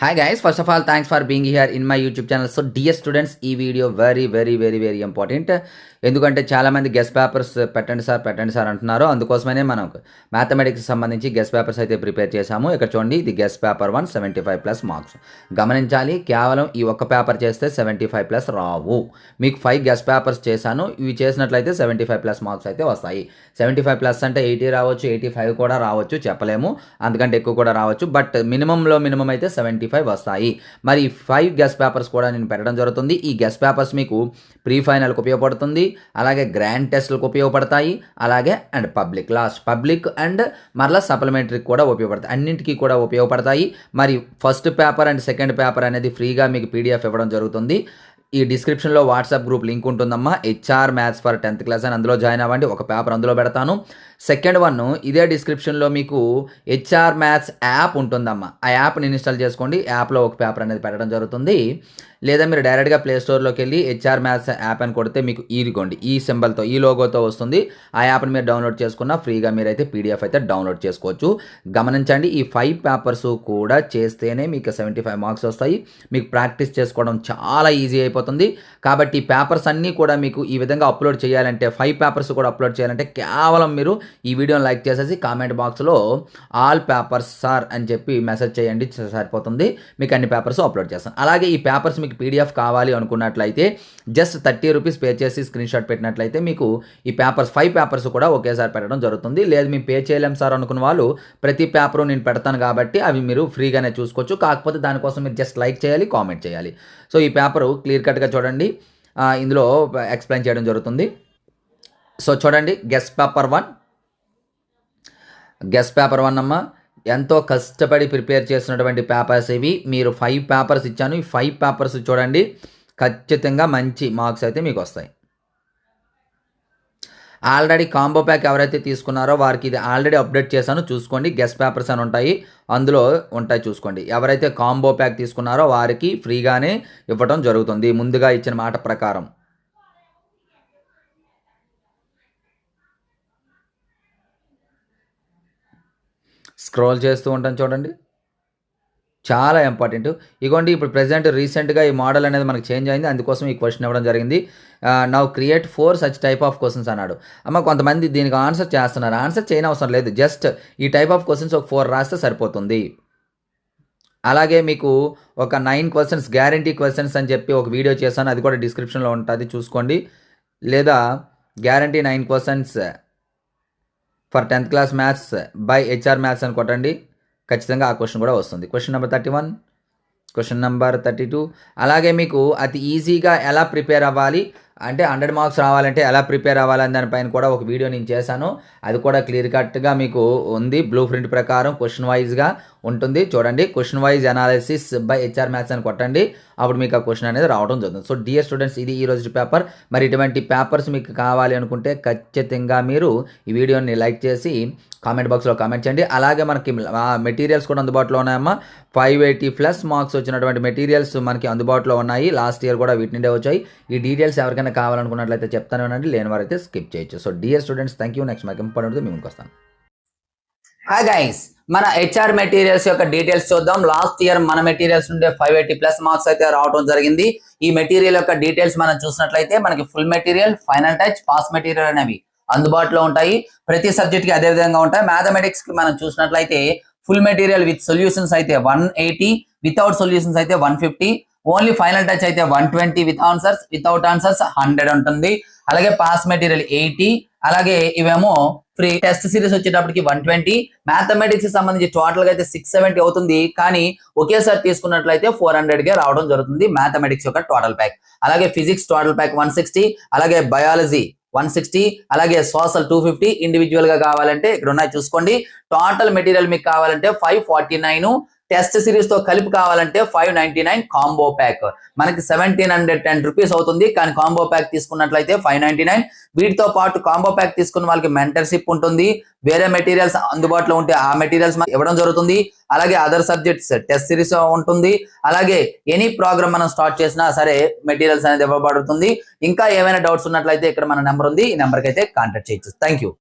Hi guys, first of all thanks for being here in my YouTube channel. So dear students, ఈ video very important. ఎందుకంటే చాలామంది guest papers పెట్టండి sir అంటున్నారు. అందుకోసమనే మనం mathematics సంబంధించి గెస్ట్ పేపర్స్ అయితే ప్రిపేర్ చేశాము. ఇక్కడ చూడండి, ఇది గెస్ట్ పేపర్ 1 75+ మార్క్స్. గమనించాలి, కేవలం ఈ ఒక్క పేపర్ చేస్తే 75+ రావు. మీకు 5 గెస్ట్ పేపర్స్ చేశాను. ఇవి చేసినట్లయితే 75+ మార్క్స్ అయితే వస్తాయి. 75+ అంటే 80 రావచ్చు, 85 కూడా రావచ్చు, చెప్పలేము. అందుకంటే ఎక్కువ కూడా రావచ్చు. బట్ మినిమం అయితే 75 వస్తాయి. మరి 5 గెస్ట్ పేపర్స్ కూడా నేను పెట్టడం జరుగుతుంది. ఈ గెస్ట్ పేపర్స్ మీకు ప్రీ ఫైనల్కి ఉపయోగపడుతుంది, అలాగే గ్రాండ్ టెస్ట్లకు ఉపయోగపడతాయి, అలాగే అండ్ పబ్లిక్ అండ్ మరలా సప్లిమెంటరీకి కూడా ఉపయోగపడతాయి. అన్నింటికీ కూడా ఉపయోగపడతాయి. మరి first paper and second paper అనేది ఫ్రీగా మీకు పీడిఎఫ్ ఇవ్వడం జరుగుతుంది. ఈ డిస్క్రిప్షన్లో వాట్సాప్ గ్రూప్ లింక్ ఉంటుందమ్మా, HR maths for 10th class అని. అందులో జాయిన్ అవ్వండి. ఒక పేపర్ అందులో పెడతాను. సెకండ్ వన్ ఇదే డిస్క్రిప్షన్లో మీకు HR మ్యాథ్స్ యాప్ ఉంటుందమ్మా. ఆ యాప్ని ఇన్స్టాల్ చేసుకోండి. యాప్లో ఒక పేపర్ అనేది పెట్టడం జరుగుతుంది. లేదా మీరు డైరెక్ట్గా ప్లే స్టోర్లోకి వెళ్ళి HR మ్యాథ్స్ యాప్ అని కొడితే మీకు ఇదిగోండి ఈ సింబల్తో, ఈ లోగోతో వస్తుంది. ఆ యాప్ని మీరు డౌన్లోడ్ చేసుకున్న ఫ్రీగా మీరైతే PDF అయితే డౌన్లోడ్ చేసుకోవచ్చు. గమనించండి, ఈ 5 పేపర్స్ కూడా చేస్తేనే మీకు 75 మార్క్స్ వస్తాయి. మీకు ప్రాక్టీస్ చేసుకోవడం చాలా ఈజీ అయిపోతుంది. కాబట్టి ఈ పేపర్స్ అన్నీ కూడా మీకు ఈ విధంగా అప్లోడ్ చేయాలంటే, 5 పేపర్స్ కూడా అప్లోడ్ చేయాలంటే కేవలం మీరు ఈ వీడియోని లైక్ చేసేసి కామెంట్ బాక్స్లో ఆల్ పేపర్స్ సార్ అని చెప్పి మెసేజ్ చేయండి, సరిపోతుంది. మీకు అన్ని పేపర్స్ అప్లోడ్ చేస్తాను. అలాగే ఈ పేపర్స్ మీకు PDF కావాలి అనుకున్నట్లయితే జస్ట్ 30 రూపీస్ పే చేసి స్క్రీన్ షాట్ పెట్టినట్లయితే మీకు ఈ పేపర్స్ 5 పేపర్స్ కూడా ఒకేసారి పెట్టడం జరుగుతుంది. లేదు మేము పే చేయలేం సార్ అనుకున్న వాళ్ళు ప్రతి పేపరు నేను పెడతాను కాబట్టి అవి మీరు ఫ్రీగానే చూసుకోవచ్చు. కాకపోతే దానికోసం మీరు జస్ట్ లైక్ చేయాలి, కామెంట్ చేయాలి. సో ఈ పేపరు క్లియర్ కట్గా చూడండి, ఇందులో ఎక్స్ప్లెయిన్ చేయడం జరుగుతుంది. సో చూడండి, గెస్ట్ పేపర్ 1 అమ్మ, ఎంతో కష్టపడి ప్రిపేర్ చేసినటువంటి పేపర్స్ ఇవి. మీరు 5 పేపర్స్ ఇచ్చాను. ఈ 5 పేపర్స్ చూడండి, ఖచ్చితంగా మంచి మార్క్స్ అయితే మీకు వస్తాయి. ఆల్రెడీ కాంబో ప్యాక్ ఎవరైతే తీసుకున్నారో వారికి ఇది ఆల్రెడీ అప్డేట్ చేశాను, చూసుకోండి. గెస్ట్ పేపర్స్ అని ఉంటాయి, అందులో ఉంటాయి, చూసుకోండి. ఎవరైతే కాంబో ప్యాక్ తీసుకున్నారో వారికి ఫ్రీగానే ఇవ్వడం జరుగుతుంది, ముందుగా ఇచ్చిన మాట ప్రకారం. స్క్రోల్ చేస్తూ ఉంటాను చూడండి, చాలా ఇంపార్టెంట్. ఇగోండి, ఇప్పుడు ప్రెజెంట్ రీసెంట్గా ఈ మోడల్ అనేది మనకు చేంజ్ అయింది, అందుకోసం ఈ క్వశ్చన్ ఇవ్వడం జరిగింది. Now create 4 such type of questions అన్నాడు. అమ్మ, కొంతమంది దీనికి ఆన్సర్ చేస్తున్నారు. ఆన్సర్ చేయని అవసరం లేదు, జస్ట్ ఈ టైప్ ఆఫ్ క్వశ్చన్స్ ఒక 4 రాస్తే సరిపోతుంది. అలాగే మీకు ఒక 9 క్వశ్చన్స్ గ్యారంటీ క్వశ్చన్స్ అని చెప్పి ఒక వీడియో చేశాను, అది కూడా డిస్క్రిప్షన్లో ఉంటుంది, చూసుకోండి. లేదా guarantee 9 questions for 10th class maths by HR maths అని కొట్టండి, ఖచ్చితంగా ఆ క్వశ్చన్ కూడా వస్తుంది. Question number 31, question number 32. అలాగే మీకు అతి ఈజీగా ఎలా ప్రిపేర్ అవ్వాలి అంటే 100 మార్క్స్ రావాలంటే ఎలా ప్రిపేర్ అవ్వాలని దానిపైన కూడా ఒక వీడియో నేను చేశాను. అది కూడా క్లియర్ కట్గా మీకు ఉంది, బ్లూ ప్రింట్ ప్రకారం క్వశ్చన్ వైజ్గా ఉంటుంది. చూడండి, question wise analysis by HR maths అని కొట్టండి, అప్పుడు మీకు ఆ క్వశ్చన్ అనేది రావడం జరుగుతుంది. సో డియర్ స్టూడెంట్స్, ఇది ఈ రోజు పేపర్. మరి ఇటువంటి పేపర్స్ మీకు కావాలి అనుకుంటే ఖచ్చితంగా మీరు ఈ వీడియోని లైక్ చేసి కామెంట్ బాక్స్లో కామెంట్ చేయండి. అలాగే మనకి మెటీరియల్స్ కూడా అందుబాటులో ఉన్నాయమ్మా. 580+ మార్క్స్ వచ్చినటువంటి మెటీరియల్స్ మనకి అందుబాటులో ఉన్నాయి. లాస్ట్ ఇయర్ కూడా వీటి నుండే వచ్చాయి. ఈ డీటెయిల్స్ ఎవరికైనా కావాలనుకున్నట్లయితే చెప్తాను వినండి, లేని వారైతే స్కిప్ చేయొచ్చు. So dear students, thank you. Next మాకు ఇంపార్టెంట్ మేము వస్తాను. హాయ్ గైస్, మన HR మెటీరియల్స్ యొక్క డీటెయిల్స్ చూద్దాం. లాస్ట్ ఇయర్ మన మెటీరియల్స్ నుండే 580+ మార్క్స్ అయితే రావడం జరిగింది. ఈ మెటీరియల్ యొక్క డీటెయిల్స్ మనం చూసినట్లయితే మనకి full material, final touch, pass material అనేవి అందుబాటులో ఉంటాయి. ప్రతి సబ్జెక్ట్ కి అదే విధంగా ఉంటాయి. మ్యాథమెటిక్స్ కి మనం చూసినట్లయితే ఫుల్ మెటీరియల్ విత్ సొల్యూషన్స్ అయితే 180, వితౌట్ సొల్యూషన్స్ అయితే 150, ఓన్లీ ఫైనల్ టచ్ అయితే 120, వితౌట్ ఆన్సర్స్ 100 ఉంటుంది. అలాగే పాస్ మెటీరియల్ 80, అలాగే ఇవేమో ఫ్రీ. టెస్ట్ సిరీస్ వచ్చేటప్పటికి 120. మ్యాథమెటిక్స్ సంబంధించి టోటల్ గా అయితే 670 అవుతుంది, కానీ ఒకేసారి తీసుకున్నట్లయితే 400 గా రావడం జరుగుతుంది మ్యాథమెటిక్స్ యొక్క టోటల్ ప్యాక్. అలాగే ఫిజిక్స్ టోటల్ ప్యాక్ 160, అలాగే బయాలజీ 160, అలాగే సోషల్ 250. ఇండివిజువల్ గా కావాలంటే ఇక్కడ ఉన్నాయి, చూసుకోండి. టోటల్ మెటీరియల్ మీకు కావాలంటే 549, టెస్ట్ సిరీస్ తో కలిపి కావాలంటే 599 కాంబో ప్యాక్. మనకి 1710 రూపీస్ అవుతుంది, కానీ కాంబో ప్యాక్ తీసుకున్నట్లయితే 599. వీటితో పాటు కాంబో ప్యాక్ తీసుకున్న వాళ్ళకి మెంటర్షిప్ ఉంటుంది. వేరే మెటీరియల్స్ అందుబాటులో ఉంటే ఆ మెటీరియల్స్ ఇవ్వడం జరుగుతుంది. అలాగే అదర్ సబ్జెక్ట్స్ టెస్ట్ సిరీస్ ఉంటుంది. అలాగే ఎనీ ప్రోగ్రామ్ మనం స్టార్ట్ చేసినా సరే మెటీరియల్స్ అనేది ఇవ్వబడుతుంది. ఇంకా ఏమైనా డౌట్స్ ఉన్నట్లయితే ఇక్కడ మన నెంబర్ ఉంది, ఈ నెంబర్కి అయితే కాంటాక్ట్ చేయొచ్చు. Thank you.